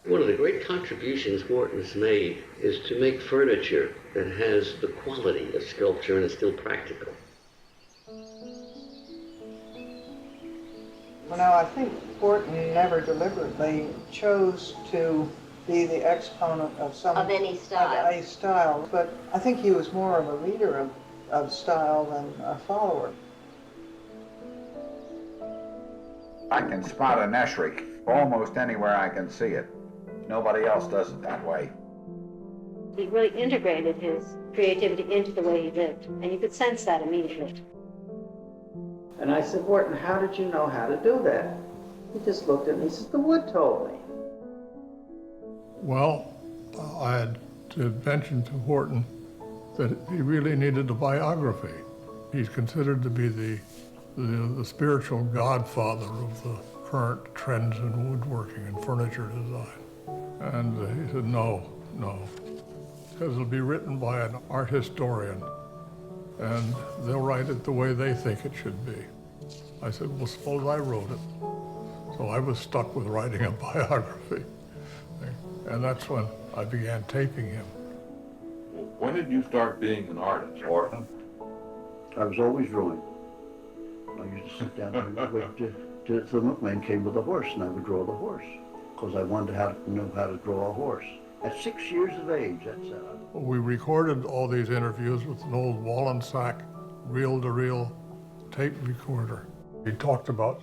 One of the great contributions Wharton's made is to make furniture that has the quality of sculpture and is still practical. Well, now, I think Wharton never deliberately chose to be the exponent of any style. Of a style, but I think he was more of a leader of style than a follower. I can spot an Esherick almost anywhere I can see it. Nobody else does it that way. He really integrated his creativity into the way he lived, and you could sense that immediately. And I said, Wharton, how did you know how to do that? He just looked at me and says, the wood told me. Well, I had to mention to Wharton that he really needed a biography. He's considered to be the spiritual godfather of the current trends in woodworking and furniture design. And he said, no, because it'll be written by an art historian, and they'll write it the way they think it should be. I said, well, suppose I wrote it. So I was stuck with writing a biography. And that's when I began taping him. When did you start being an artist, Wharton? I was always drawing. I used to sit down and wait till the milkman came with a horse, and I would draw the horse, because I wanted to know how to draw a horse. At 6 years of age, that's We recorded all these interviews with an old Wallensack reel-to-reel tape recorder. He talked about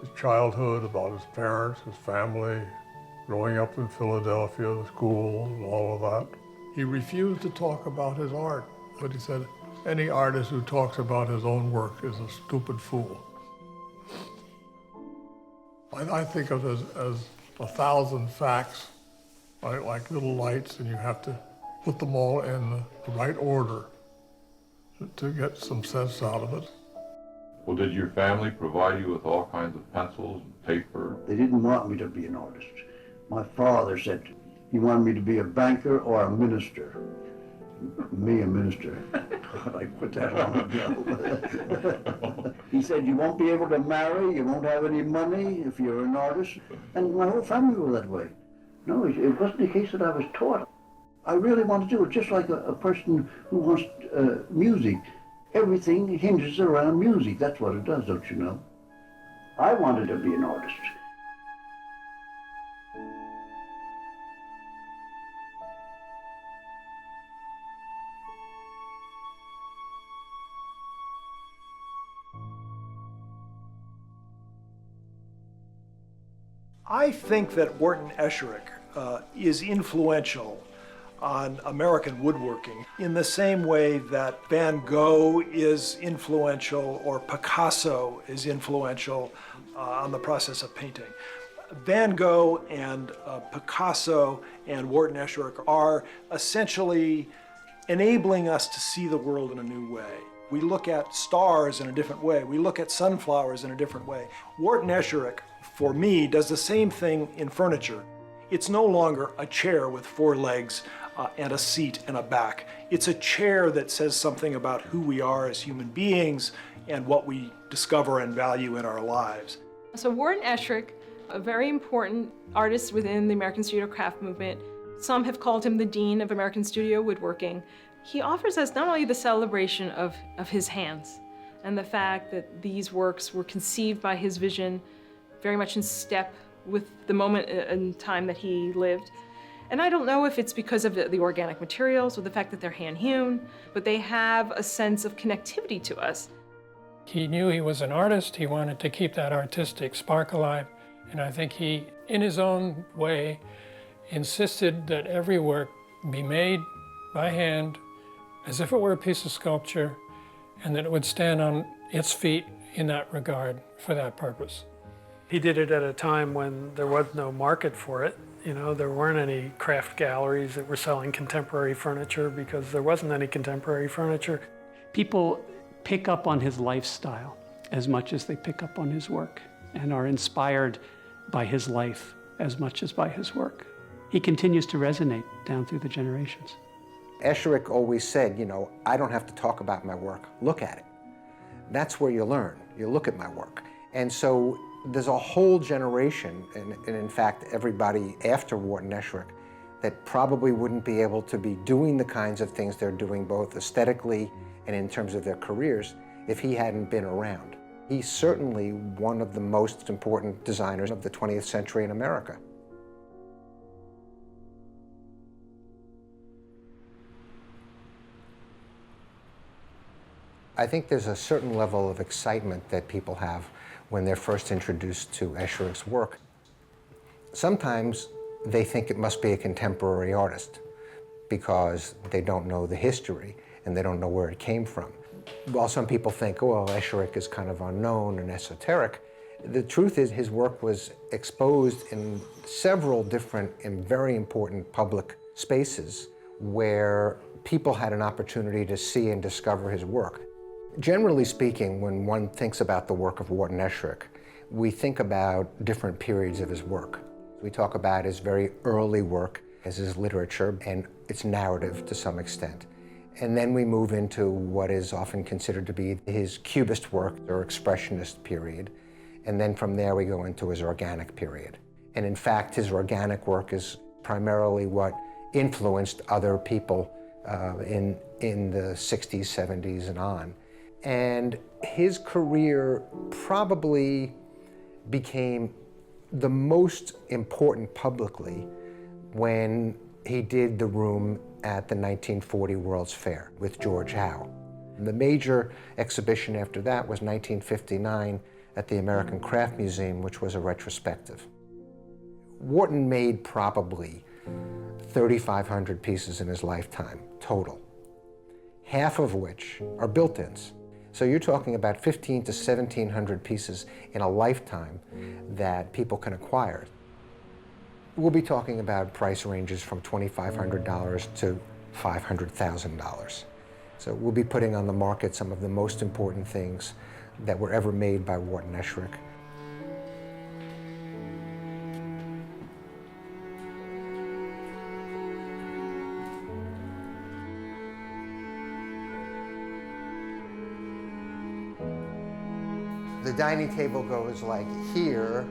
his childhood, about his parents, his family, growing up in Philadelphia, the school, and all of that. He refused to talk about his art, but he said, any artist who talks about his own work is a stupid fool. I think of it as 1,000 facts, like little lights, and you have to put them all in the right order to get some sense out of it. Well, did your family provide you with all kinds of pencils and paper? They didn't want me to be an artist. My father said he wanted me to be a banker or a minister. Me, a minister. God, I put that long ago. He said, you won't be able to marry, you won't have any money if you're an artist. And my whole family were that way. No, it wasn't the case that I was taught. I really want to do it, just like a person who wants music. Everything hinges around music. That's what it does, don't you know? I wanted to be an artist. I think that Wharton Esherick is influential on American woodworking in the same way that Van Gogh is influential or Picasso is influential on the process of painting. Van Gogh and Picasso and Wharton Esherick are essentially enabling us to see the world in a new way. We look at stars in a different way. We look at sunflowers in a different way. Wharton Esherick, for me, does the same thing in furniture. It's no longer a chair with 4 legs and a seat and a back. It's a chair that says something about who we are as human beings and what we discover and value in our lives. So Wharton Esherick, a very important artist within the American studio craft movement. Some have called him the dean of American studio woodworking. He offers us not only the celebration of his hands and the fact that these works were conceived by his vision very much in step with the moment in time that he lived. And I don't know if it's because of the organic materials or the fact that they're hand-hewn, but they have a sense of connectivity to us. He knew he was an artist. He wanted to keep that artistic spark alive. And I think he, in his own way, insisted that every work be made by hand as if it were a piece of sculpture, and that it would stand on its feet in that regard for that purpose. He did it at a time when there was no market for it. You know, there weren't any craft galleries that were selling contemporary furniture because there wasn't any contemporary furniture. People pick up on his lifestyle as much as they pick up on his work and are inspired by his life as much as by his work. He continues to resonate down through the generations. Esherick always said, you know, I don't have to talk about my work, look at it. That's where you learn. You look at my work. And so There's a whole generation, and in fact everybody after Wharton Esherick, that probably wouldn't be able to be doing the kinds of things they're doing both aesthetically and in terms of their careers if he hadn't been around. He's certainly one of the most important designers of the 20th century in America. I think there's a certain level of excitement that people have when they're first introduced to Esherick's work. Sometimes they think it must be a contemporary artist because they don't know the history and they don't know where it came from. While some people think, oh, well, Esherick is kind of unknown and esoteric, the truth is his work was exposed in several different and very important public spaces where people had an opportunity to see and discover his work. Generally speaking, when one thinks about the work of Wharton Esherick, we think about different periods of his work. We talk about his very early work as his literature and its narrative to some extent. And then we move into what is often considered to be his cubist work or expressionist period. And then from there we go into his organic period. And in fact, his organic work is primarily what influenced other people in the 60s, 70s, and on. And his career probably became the most important publicly when he did the room at the 1940 World's Fair with George Howe. And the major exhibition after that was 1959 at the American Craft Museum, which was a retrospective. Wharton made probably 3,500 pieces in his lifetime, total, half of which are built-ins. So you're talking about 1,500 to 1,700 pieces in a lifetime that people can acquire. We'll be talking about price ranges from $2,500 to $500,000. So we'll be putting on the market some of the most important things that were ever made by Wharton Esherick. The dining table goes like here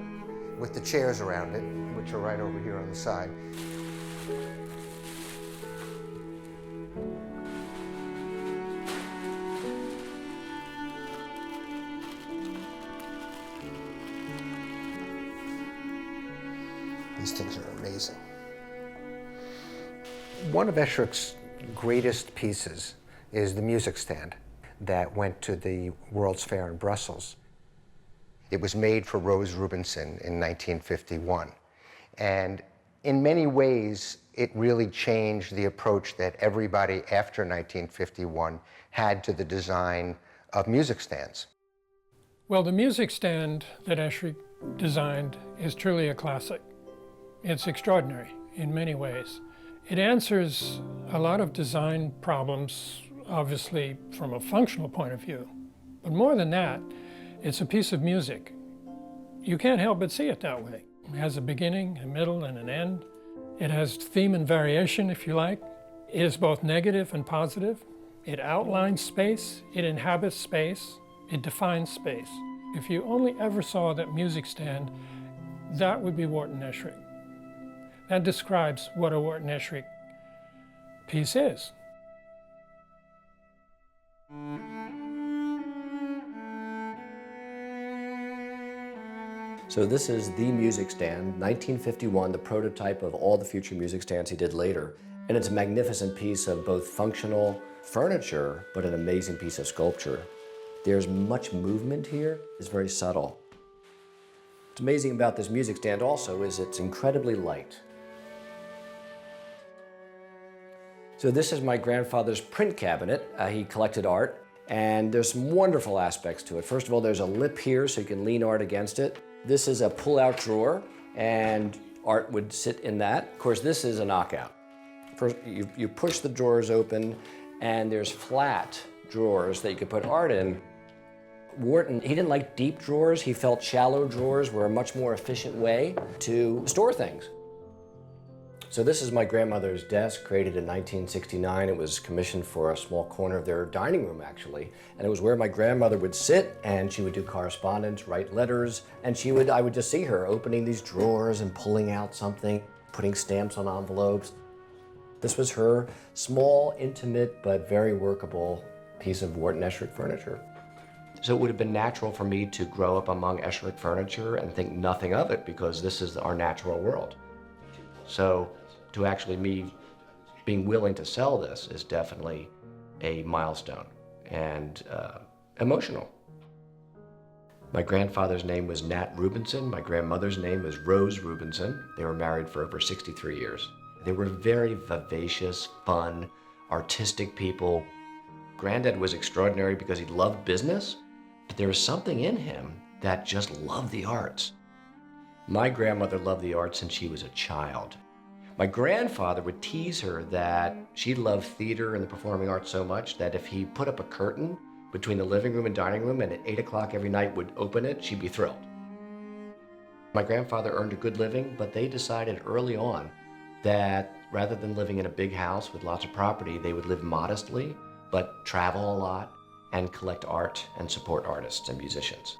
with the chairs around it, which are right over here on the side. These things are amazing. One of Esherick's greatest pieces is the music stand that went to the World's Fair in Brussels. It was made for Rose Rubinson in 1951. And in many ways, it really changed the approach that everybody after 1951 had to the design of music stands. Well, the music stand that Esherick designed is truly a classic. It's extraordinary in many ways. It answers a lot of design problems, obviously from a functional point of view. But more than that, it's a piece of music. You can't help but see it that way. It has a beginning, a middle, and an end. It has theme and variation, if you like. It is both negative and positive. It outlines space, it inhabits space, it defines space. If you only ever saw that music stand, that would be Wharton Esherick. That describes what a Wharton Esherick piece is. So this is the music stand, 1951, the prototype of all the future music stands he did later. And it's a magnificent piece of both functional furniture, but an amazing piece of sculpture. There's much movement here. It's very subtle. What's amazing about this music stand also is it's incredibly light. So this is my grandfather's print cabinet. He collected art, and there's some wonderful aspects to it. First of all, there's a lip here so you can lean art against it. This is a pull-out drawer, and art would sit in that. Of course, this is a knockout. First, you push the drawers open, and there's flat drawers that you could put art in. Wharton, he didn't like deep drawers. He felt shallow drawers were a much more efficient way to store things. So this is my grandmother's desk, created in 1969. It was commissioned for a small corner of their dining room, actually. And it was where my grandmother would sit, and she would do correspondence, write letters, and I would just see her opening these drawers and pulling out something, putting stamps on envelopes. This was her small, intimate, but very workable piece of Wharton Esherick furniture. So it would have been natural for me to grow up among Esherick furniture and think nothing of it, because this is our natural world. So to actually me being willing to sell this is definitely a milestone and emotional. My grandfather's name was Nat Rubinson. My grandmother's name was Rose Rubinson. They were married for over 63 years. They were very vivacious, fun, artistic people. Granddad was extraordinary because he loved business, but there was something in him that just loved the arts. My grandmother loved the arts since she was a child. My grandfather would tease her that she loved theater and the performing arts so much that if he put up a curtain between the living room and dining room and at 8 o'clock every night would open it, she'd be thrilled. My grandfather earned a good living, but they decided early on that rather than living in a big house with lots of property, they would live modestly, but travel a lot and collect art and support artists and musicians.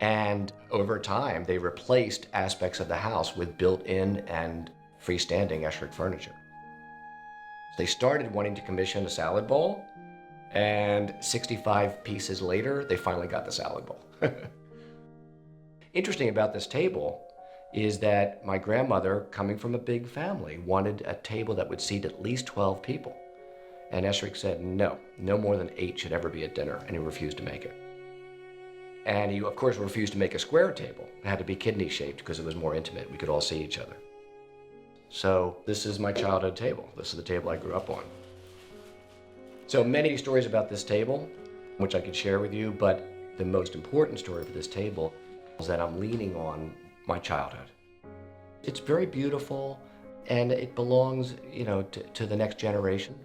And over time, they replaced aspects of the house with built-in and freestanding Esherick furniture. They started wanting to commission a salad bowl, and 65 pieces later, they finally got the salad bowl. Interesting about this table is that my grandmother, coming from a big family, wanted a table that would seat at least 12 people. And Esherick said, no more than 8 should ever be at dinner, and he refused to make it. And he, of course, refused to make a square table. It had to be kidney-shaped because it was more intimate. We could all see each other. So this is my childhood table. This is the table I grew up on. So many stories about this table, which I could share with you, but the most important story for this table is that I'm leaning on my childhood. It's very beautiful, and it belongs, to the next generation.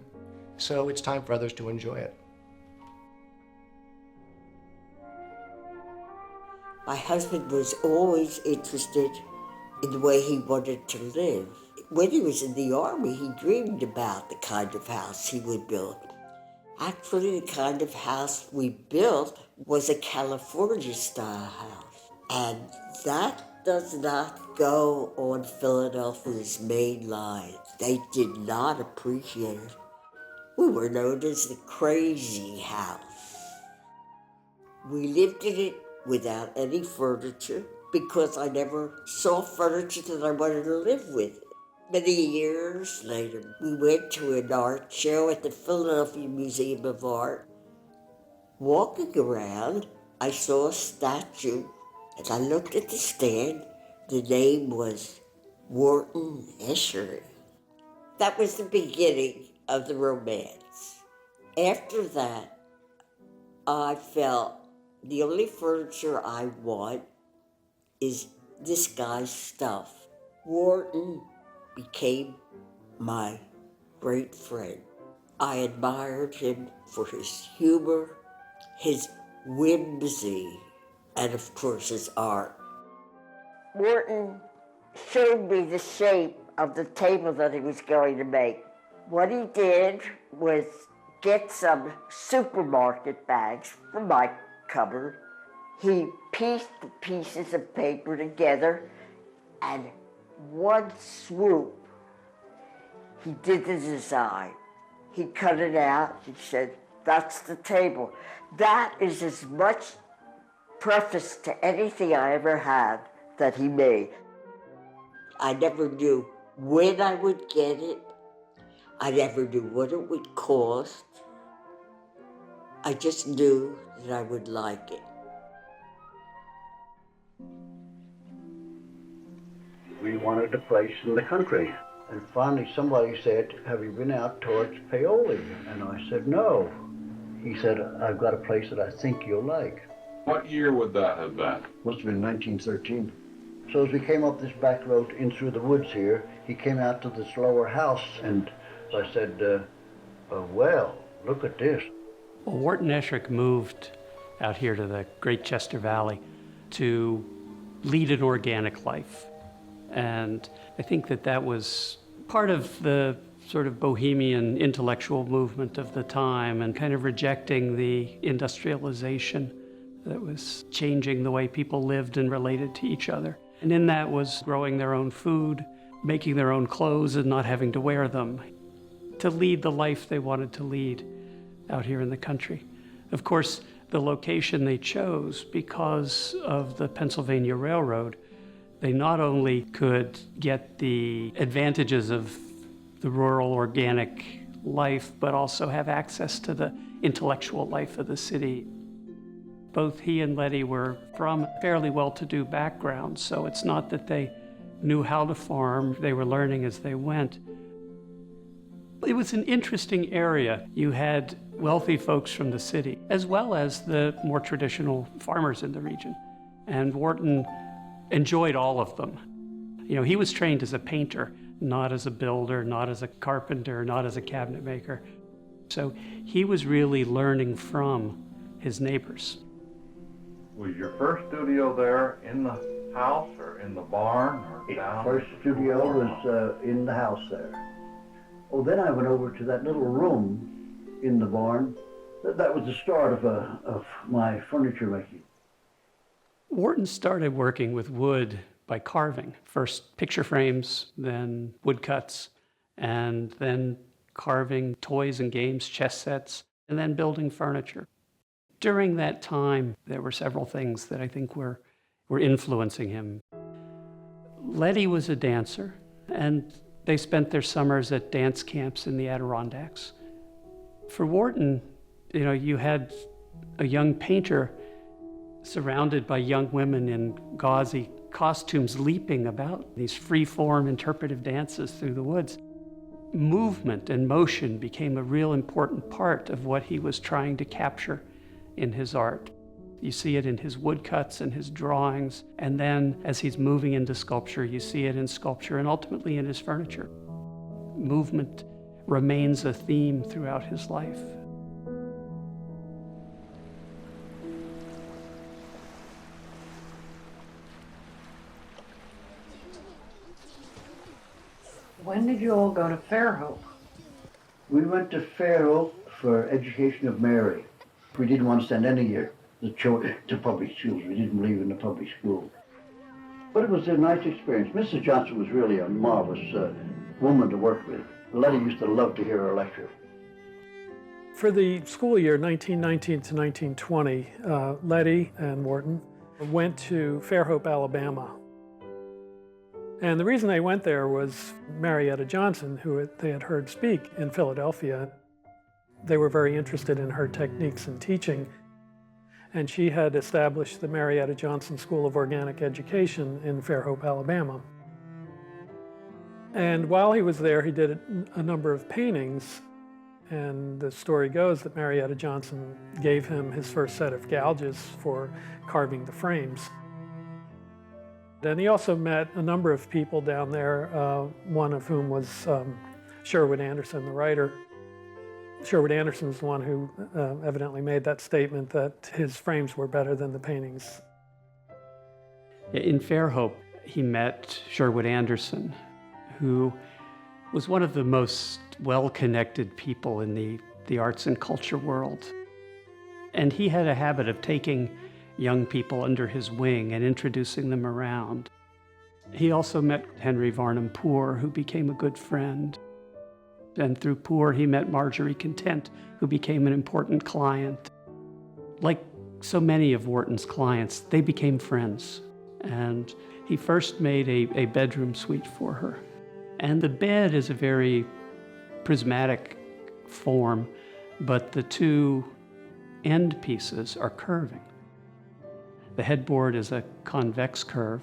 So it's time for others to enjoy it. My husband was always interested in the way he wanted to live. When he was in the Army, he dreamed about the kind of house he would build. Actually, the kind of house we built was a California-style house. And that does not go on Philadelphia's main line. They did not appreciate it. We were known as the crazy house. We lived in it without any furniture because I never saw furniture that I wanted to live with. Many years later, we went to an art show at the Philadelphia Museum of Art. Walking around, I saw a statue, and I looked at the stand. The name was Wharton Esherick. That was the beginning of the romance. After that, I felt the only furniture I want is this guy's stuff. Wharton became my great friend. I admired him for his humor, his whimsy, and of course his art. Wharton showed me the shape of the table that he was going to make. What he did was get some supermarket bags from my cupboard. He pieced the pieces of paper together, and one swoop, he did the design. He cut it out. He said, that's the table. That is as much preface to anything I ever had that he made. I never knew when I would get it. I never knew what it would cost. I just knew that I would like it. We wanted a place in the country. And finally somebody said, have you been out towards Paoli? And I said, no. He said, I've got a place that I think you'll like. What year would that have been? Must have been 1913. So as we came up this back road in through the woods here, he came out to this lower house, and I said, well, look at this. Well, Wharton Esherick moved out here to the Great Chester Valley to lead an organic life. And I think that was part of the sort of bohemian intellectual movement of the time and kind of rejecting the industrialization that was changing the way people lived and related to each other. And in that was growing their own food, making their own clothes and not having to wear them, to lead the life they wanted to lead out here in the country. Of course, the location they chose, because of the Pennsylvania Railroad, they not only could get the advantages of the rural organic life, but also have access to the intellectual life of the city. Both he and Letty were from fairly well-to-do backgrounds, so it's not that they knew how to farm, they were learning as they went. It was an interesting area. You had wealthy folks from the city, as well as the more traditional farmers in the region. And Wharton enjoyed all of them. You know, he was trained as a painter, not as a builder, not as a carpenter, not as a cabinet maker. So he was really learning from his neighbors. Was your first studio there in the house or in the barn or down? First studio was in the house there. Oh, then I went over to that little room in the barn. That was the start of my furniture making. Wharton started working with wood by carving. First picture frames, then woodcuts, and then carving toys and games, chess sets, and then building furniture. During that time, there were several things that I think were influencing him. Letty was a dancer, and they spent their summers at dance camps in the Adirondacks. For Wharton, you know, you had a young painter surrounded by young women in gauzy costumes leaping about these free-form interpretive dances through the woods. Movement and motion became a real important part of what he was trying to capture in his art. You see it in his woodcuts and his drawings, and then as he's moving into sculpture, you see it in sculpture and ultimately in his furniture. Movement remains a theme throughout his life. When did you all go to Fairhope? We went to Fairhope for education of Mary. We didn't want to send any the children to public schools. We didn't believe in the public school. But it was a nice experience. Mrs. Johnson was really a marvelous woman to work with. Letty used to love to hear her lecture. For the school year 1919 to 1920, Letty and Wharton went to Fairhope, Alabama. And the reason they went there was Marietta Johnson, who they had heard speak in Philadelphia. They were very interested in her techniques and teaching. And she had established the Marietta Johnson School of Organic Education in Fairhope, Alabama. And while he was there, he did a number of paintings. And the story goes that Marietta Johnson gave him his first set of gouges for carving the frames. And he also met a number of people down there, one of whom was Sherwood Anderson, the writer. Sherwood Anderson's the one who evidently made that statement that his frames were better than the paintings. In Fairhope, he met Sherwood Anderson, who was one of the most well-connected people in the arts and culture world. And he had a habit of taking young people under his wing and introducing them around. He also met Henry Varnum Poor, who became a good friend. And through Poor, he met Marjorie Content, who became an important client. Like so many of Wharton's clients, they became friends. And he first made a bedroom suite for her. And the bed is a very prismatic form, but the two end pieces are curving. The headboard is a convex curve.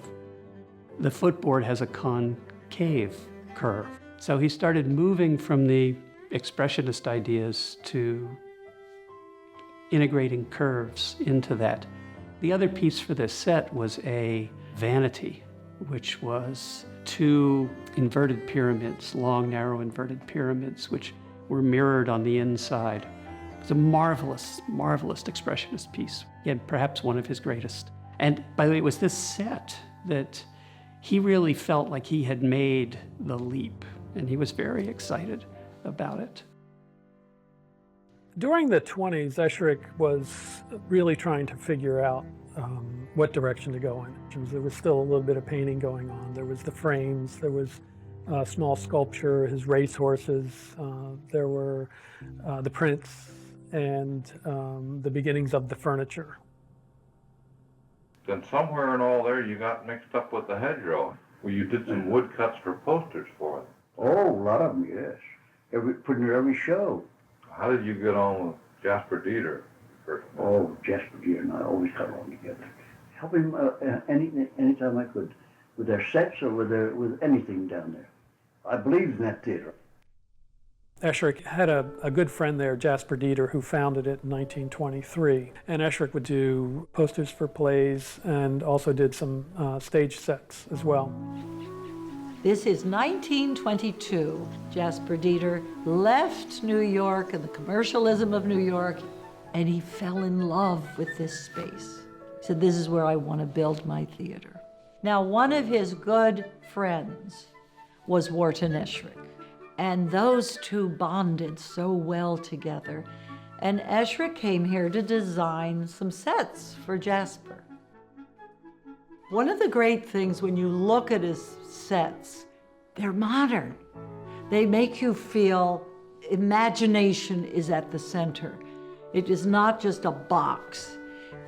The footboard has a concave curve. So he started moving from the expressionist ideas to integrating curves into that. The other piece for this set was a vanity, which was two inverted pyramids, long, narrow inverted pyramids, which were mirrored on the inside. It's a marvelous, marvelous expressionist piece. Again, perhaps one of his greatest. And by the way, it was this set that he really felt like he had made the leap and he was very excited about it. During the 20s, Esherick was really trying to figure out what direction to go in. There was still a little bit of painting going on. There was the frames, there was small sculpture, his racehorses, there were the prints, and the beginnings of the furniture. Then somewhere in all there you got mixed up with the hedgerow. Well, you did some woodcuts for posters for them. Oh, a lot of them, yes. Put in every show. How did you get on with Jasper Dieter? Oh, Jasper Dieter and I always got along together. Help him anytime I could, with their sets or with anything down there. I believed in that theater. Esherick had a good friend there, Jasper Dieter, who founded it in 1923. And Esherick would do posters for plays and also did some stage sets as well. This is 1922. Jasper Dieter left New York and the commercialism of New York, and he fell in love with this space. He said, this is where I want to build my theater. Now, one of his good friends was Wharton Esherick, and those two bonded so well together. And Esherick came here to design some sets for Jasper. One of the great things when you look at his sets, they're modern. They make you feel imagination is at the center. It is not just a box.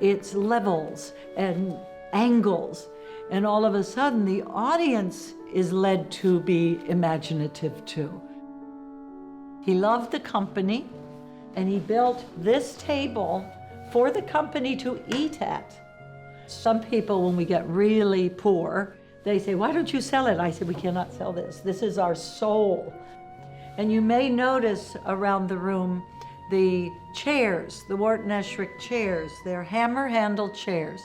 It's levels and angles. And all of a sudden, the audience is led to be imaginative too. He loved the company, and he built this table for the company to eat at. Some people, when we get really poor, they say, why don't you sell it? I said, we cannot sell this. This is our soul. And you may notice around the room the chairs, the Wharton Esherick chairs. They're hammer-handled chairs.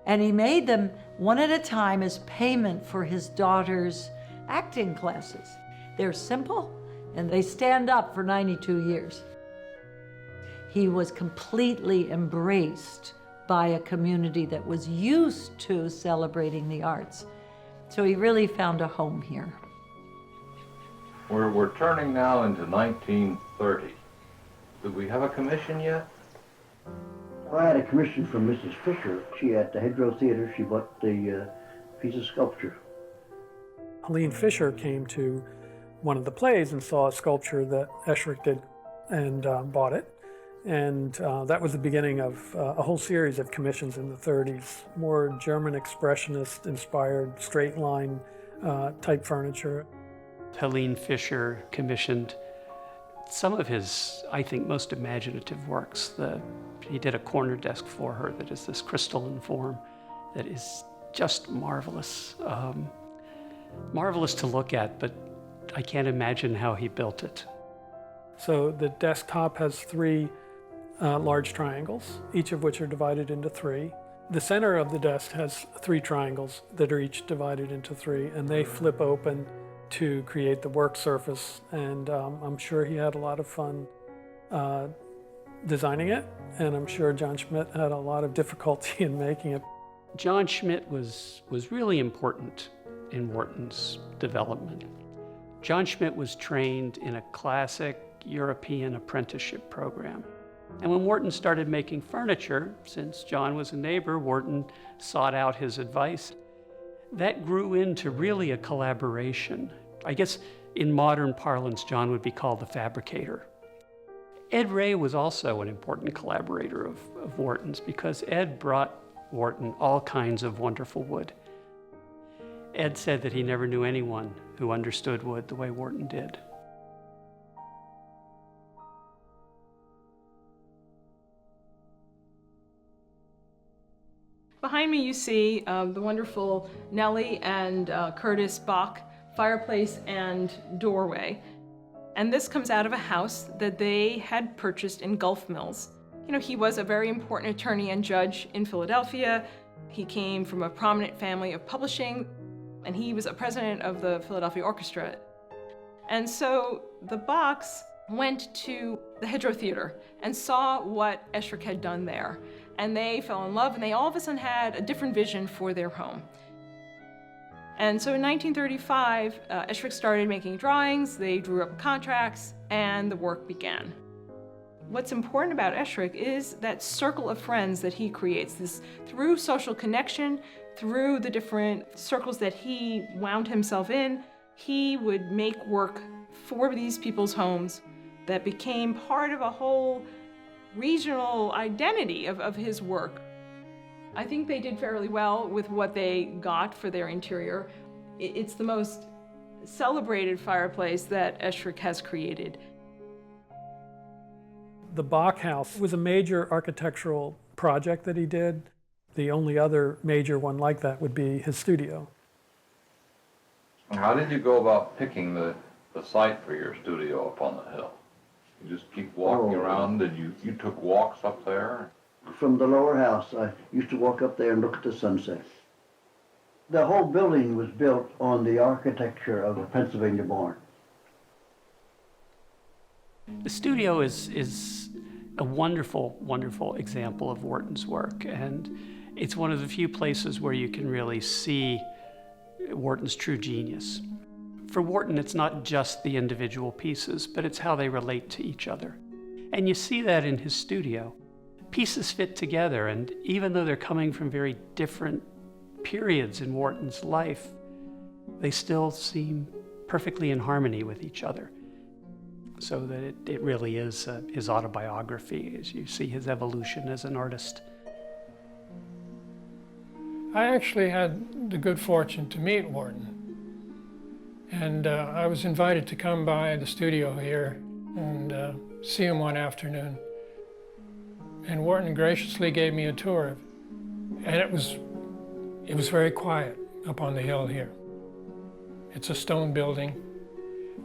And he made them one at a time as payment for his daughter's acting classes. They're simple, and they stand up for 92 years. He was completely embraced by a community that was used to celebrating the arts. So he really found a home here. We're turning now into 1930. Do we have a commission yet? Well, I had a commission from Mrs. Fisher. She had the Hedgerow Theater. She bought the piece of sculpture. Helene Fisher came to one of the plays and saw a sculpture that Esherick did and bought it. And that was the beginning of a whole series of commissions in the 30s, more German expressionist-inspired straight line type furniture. Helene Fisher commissioned some of his, I think, most imaginative works. He did a corner desk for her that is this crystalline form that is just marvelous. Marvelous to look at, but I can't imagine how he built it. So the desktop has three large triangles, each of which are divided into three. The center of the desk has three triangles that are each divided into three, and they flip open to create the work surface. And I'm sure he had a lot of fun designing it, and I'm sure John Schmidt had a lot of difficulty in making it. John Schmidt was really important in Wharton's development. John Schmidt was trained in a classic European apprenticeship program. And when Wharton started making furniture, since John was a neighbor, Wharton sought out his advice. That grew into really a collaboration. I guess in modern parlance, John would be called the fabricator. Ed Ray was also an important collaborator of Wharton's because Ed brought Wharton all kinds of wonderful wood. Ed said that he never knew anyone who understood wood the way Wharton did. Behind me you see the wonderful Nellie and Curtis Bach fireplace and doorway. And this comes out of a house that they had purchased in Gulf Mills. You know, he was a very important attorney and judge in Philadelphia. He came from a prominent family of publishing, and he was a president of the Philadelphia Orchestra. And so the Bachs went to the Hedgerow Theater and saw what Esherick had done there. And they fell in love, and they all of a sudden had a different vision for their home. And so in 1935, Esherick started making drawings, they drew up contracts, and the work began. What's important about Esherick is that circle of friends that he creates, this through social connection, through the different circles that he wound himself in, he would make work for these people's homes that became part of a whole regional identity of his work. I think they did fairly well with what they got for their interior. It's the most celebrated fireplace that Esherick has created. The Bach House was a major architectural project that he did. The only other major one like that would be his studio. How did you go about picking the site for your studio up on the hill? You just keep walking around, and you took walks up there? From the lower house, I used to walk up there and look at the sunset. The whole building was built on the architecture of a Pennsylvania barn. The studio is a wonderful, wonderful example of Wharton's work, and it's one of the few places where you can really see Wharton's true genius. For Wharton, it's not just the individual pieces, but it's how they relate to each other. And you see that in his studio. Pieces fit together, and even though they're coming from very different periods in Wharton's life, they still seem perfectly in harmony with each other. So that it really is his autobiography as you see his evolution as an artist. I actually had the good fortune to meet Wharton. And I was invited to come by the studio here and see him one afternoon. And Wharton graciously gave me a tour. And it was very quiet up on the hill here. It's a stone building.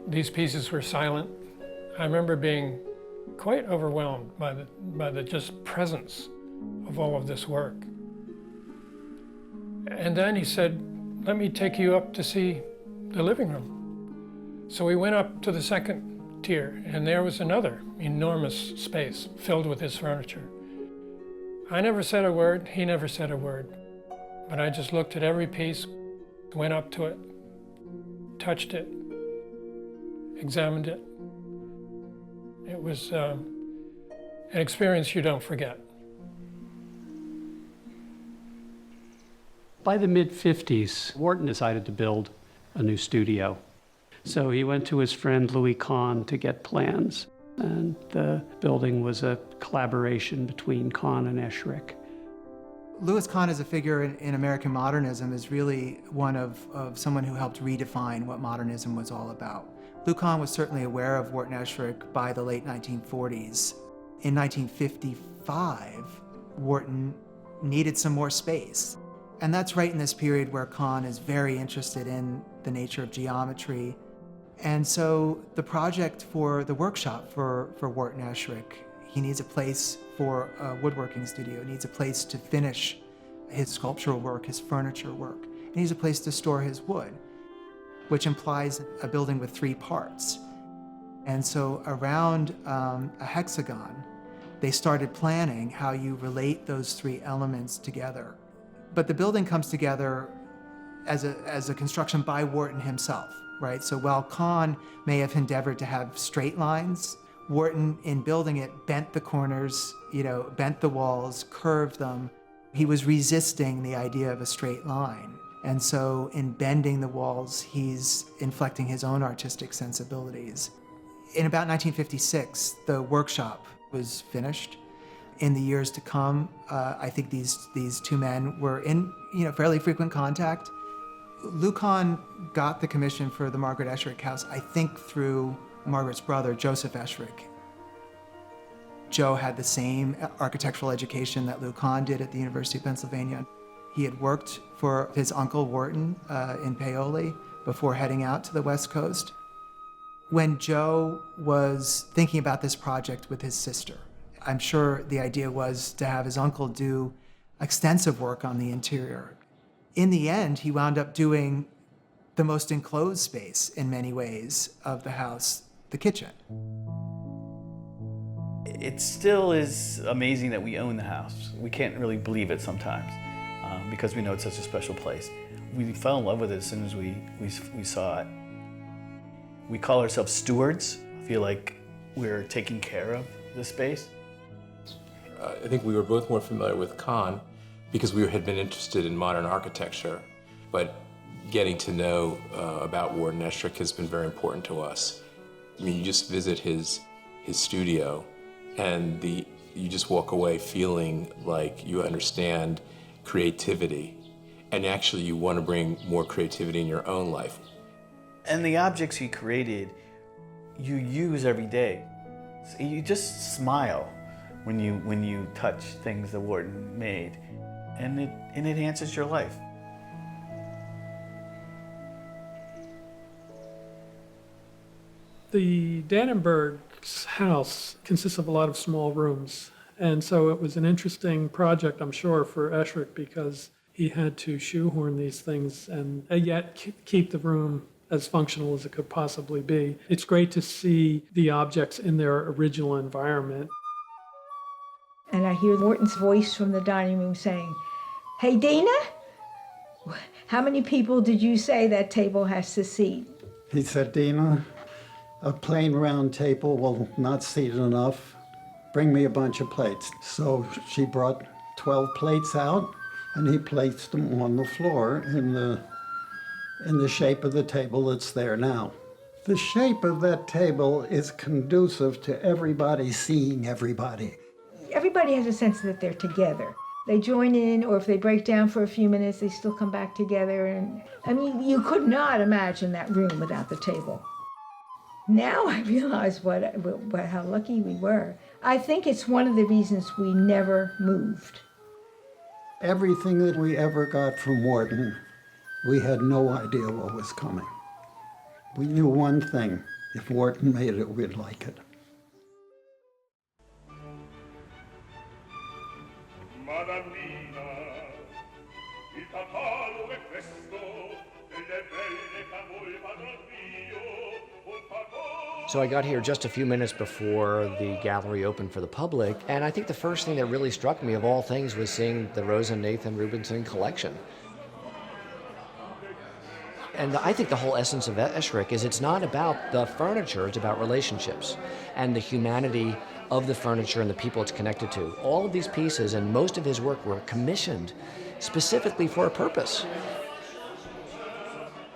These pieces were silent. I remember being quite overwhelmed by the just presence of all of this work. And then he said, "Let me take you up to see the living room." So we went up to the second tier, and there was another enormous space filled with his furniture. I never said a word, he never said a word, but I just looked at every piece, went up to it, touched it, examined it. It was an experience you don't forget. By the mid-50s, Wharton decided to build a new studio. So he went to his friend Louis Kahn to get plans. And the building was a collaboration between Kahn and Esherick. Louis Kahn as a figure in American modernism is really one of someone who helped redefine what modernism was all about. Lou Kahn was certainly aware of Wharton Esherick by the late 1940s. In 1955, Wharton needed some more space. And that's right in this period where Kahn is very interested in the nature of geometry. And so the project for the workshop for Wharton Esherick, he needs a place for a woodworking studio. He needs a place to finish his sculptural work, his furniture work. He needs a place to store his wood, which implies a building with 3 parts. And so around a hexagon, they started planning how you relate those 3 elements together. But the building comes together as a construction by Wharton himself, right? So while Kahn may have endeavored to have straight lines, Wharton, in building it, bent the corners, bent the walls, curved them. He was resisting the idea of a straight line. And so in bending the walls, he's inflecting his own artistic sensibilities. In about 1956, the workshop was finished. In the years to come, I think these 2 men were in fairly frequent contact. Lou Kahn got the commission for the Margaret Esherick house, I think, through Margaret's brother, Joseph Esherick. Joe had the same architectural education that Lou Kahn did at the University of Pennsylvania. He had worked for his uncle Wharton in Paoli before heading out to the West Coast. When Joe was thinking about this project with his sister, I'm sure the idea was to have his uncle do extensive work on the interior. In the end, he wound up doing the most enclosed space in many ways of the house, the kitchen. It still is amazing that we own the house. We can't really believe it sometimes because we know it's such a special place. We fell in love with it as soon as we saw it. We call ourselves stewards. I feel like we're taking care of the space. I think we were both more familiar with Kahn because we had been interested in modern architecture, but getting to know about Wharton Esherick has been very important to us. I mean, you just visit his studio and you just walk away feeling like you understand creativity, and actually you want to bring more creativity in your own life. And the objects he created, you use every day. So you just smile when you touch things that Wharton made, and it enhances your life. The Dannenberg's house consists of a lot of small rooms, and so it was an interesting project, I'm sure, for Esherick because he had to shoehorn these things and yet keep the room as functional as it could possibly be. It's great to see the objects in their original environment. And I hear Wharton's voice from the dining room saying, "Hey, Dina, how many people did you say that table has to seat?" He said, "Dina, a plain round table will not seat enough. Bring me a bunch of plates." So she brought 12 plates out, and he placed them on the floor in the shape of the table that's there now. The shape of that table is conducive to everybody seeing everybody. Everybody has a sense that they're together. They join in, or if they break down for a few minutes, they still come back together. And I mean, you could not imagine that room without the table. Now I realize how lucky we were. I think it's one of the reasons we never moved. Everything that we ever got from Wharton, we had no idea what was coming. We knew one thing: if Wharton made it, we'd like it. So I got here just a few minutes before the gallery opened for the public, and I think the first thing that really struck me of all things was seeing the Rosa Nathan Rubinson collection. And I think the whole essence of Esherick is it's not about the furniture, it's about relationships and the humanity of the furniture and the people it's connected to. All of these pieces and most of his work were commissioned specifically for a purpose.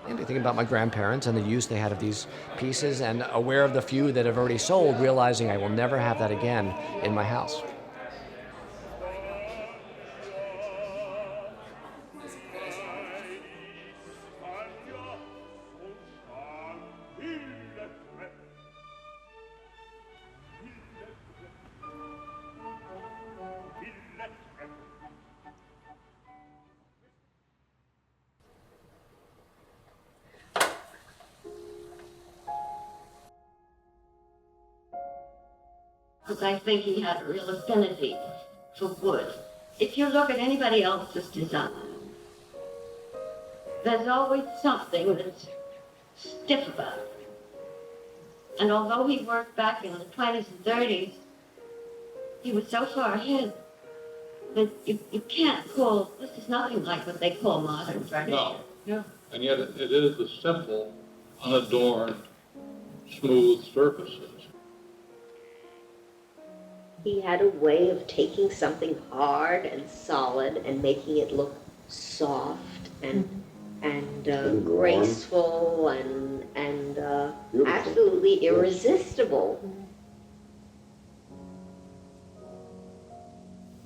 And I think about my grandparents and the use they had of these pieces, and aware of the few that have already sold, realizing I will never have that again in my house. Because I think he had a real affinity for wood. If you look at anybody else's design, there's always something that's stiff about it. And although he worked back in the 20s and 30s, he was so far ahead that you can't call, this is nothing like what they call modern furniture. No. Yeah. And yet it is the simple, unadorned, smooth surfaces. He had a way of taking something hard and solid and making it look soft and graceful and absolutely irresistible.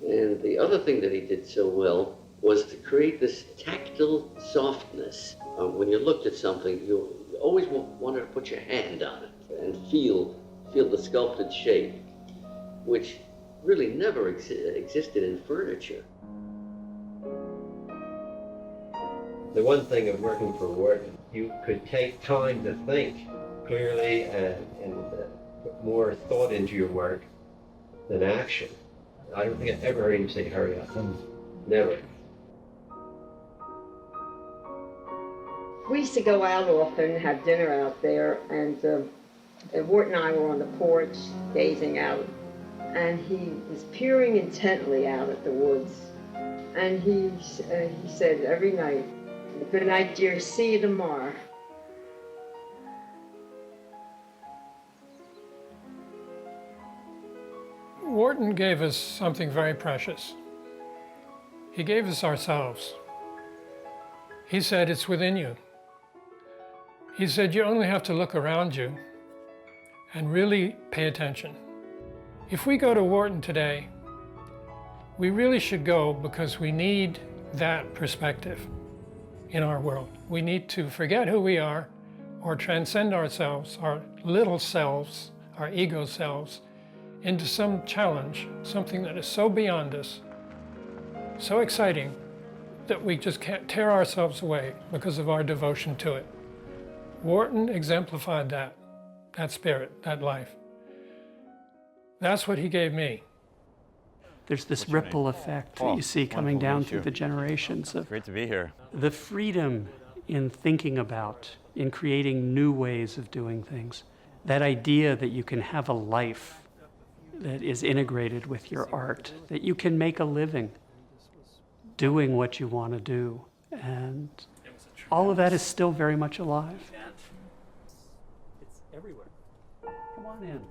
And the other thing that he did so well was to create this tactile softness. When you looked at something, you always wanted to put your hand on it and feel the sculpted shape, which really never existed in furniture. The one thing of working for Wharton, you could take time to think clearly and put more thought into your work than action. I don't think I ever heard him say hurry up. Never. We used to go out often and have dinner out there, and Wharton and I were on the porch gazing out, and he was peering intently out at the woods. And he said every night, Good night, dear. See you tomorrow. Wharton gave us something very precious. He gave us ourselves. He said, it's within you. He said, you only have to look around you and really pay attention. If we go to Wharton today, we really should go because we need that perspective in our world. We need to forget who we are or transcend ourselves, our little selves, our ego selves, into some challenge, something that is so beyond us, so exciting, that we just can't tear ourselves away because of our devotion to it. Wharton exemplified that spirit, that life. That's what he gave me. There's this ripple effect that you see coming down through the generations. Great to be here. The freedom in thinking about, in creating new ways of doing things. That idea that you can have a life that is integrated with your art, that you can make a living doing what you want to do. And all of that is still very much alive. It's everywhere. Come on in.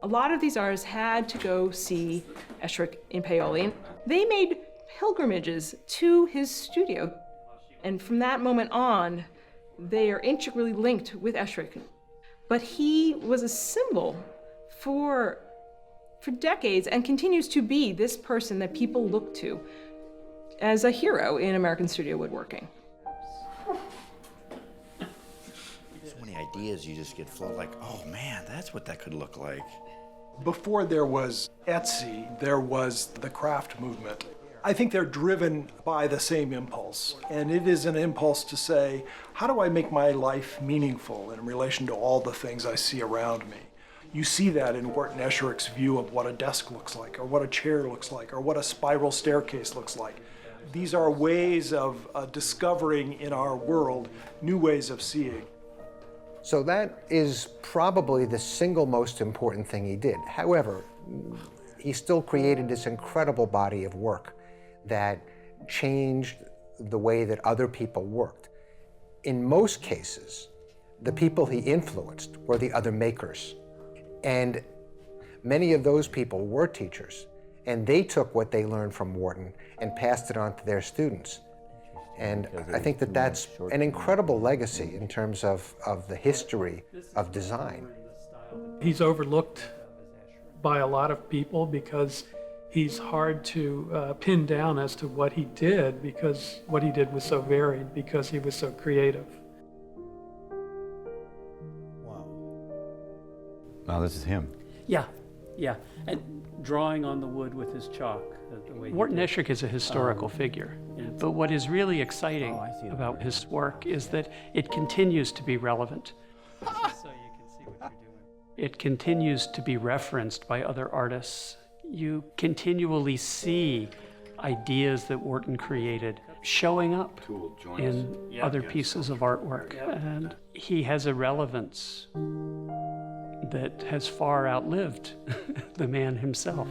A lot of these artists had to go see Esherick in Paoli. They made pilgrimages to his studio. And from that moment on, they are intricately linked with Esherick. But he was a symbol for decades and continues to be this person that people look to as a hero in American studio woodworking. So many ideas you just get flowed like, oh man, that's what that could look like. Before there was Etsy, there was the craft movement. I think they're driven by the same impulse, and it is an impulse to say, how do I make my life meaningful in relation to all the things I see around me? You see that in Wharton Esherick's view of what a desk looks like, or what a chair looks like, or what a spiral staircase looks like. These are ways of discovering in our world new ways of seeing. So that is probably the single most important thing he did. However, he still created this incredible body of work that changed the way that other people worked. In most cases, the people he influenced were the other makers. And many of those people were teachers, and they took what they learned from Wharton and passed it on to their students. And I think that that's an incredible legacy in terms of the history of design. He's overlooked by a lot of people because he's hard to pin down as to what he did, because what he did was so varied, because he was so creative. Wow, this is him. Yeah, yeah. And drawing on the wood with his chalk. Wharton Esherick is a historical figure. But what is really exciting about his work is that it continues to be relevant. It continues to be referenced by other artists. You continually see ideas that Wharton created showing up in other pieces of artwork. And he has a relevance that has far outlived the man himself.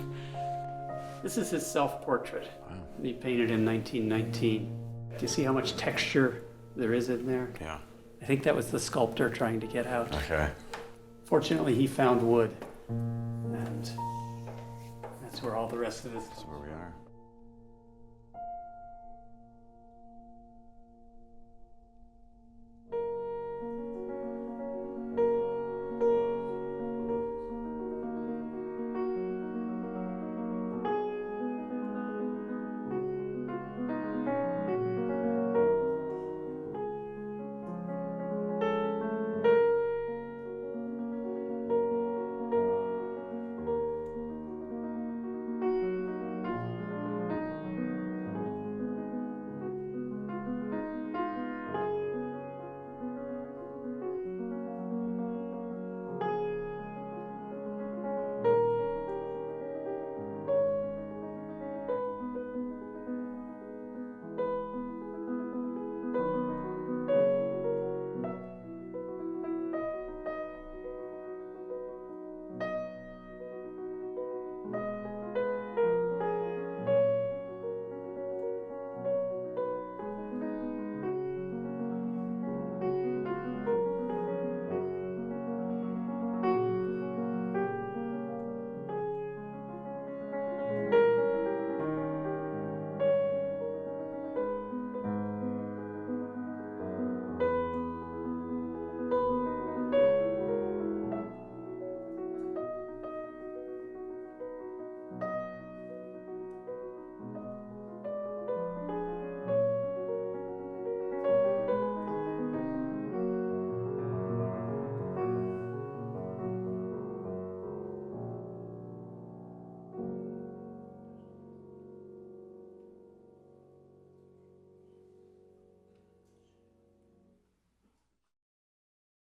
This is his self-portrait. Wow. He painted in 1919. Do you see how much texture there is in there? Yeah. I think that was the sculptor trying to get out. Okay. Fortunately, he found wood, and that's where all the rest of it is. That's where we are.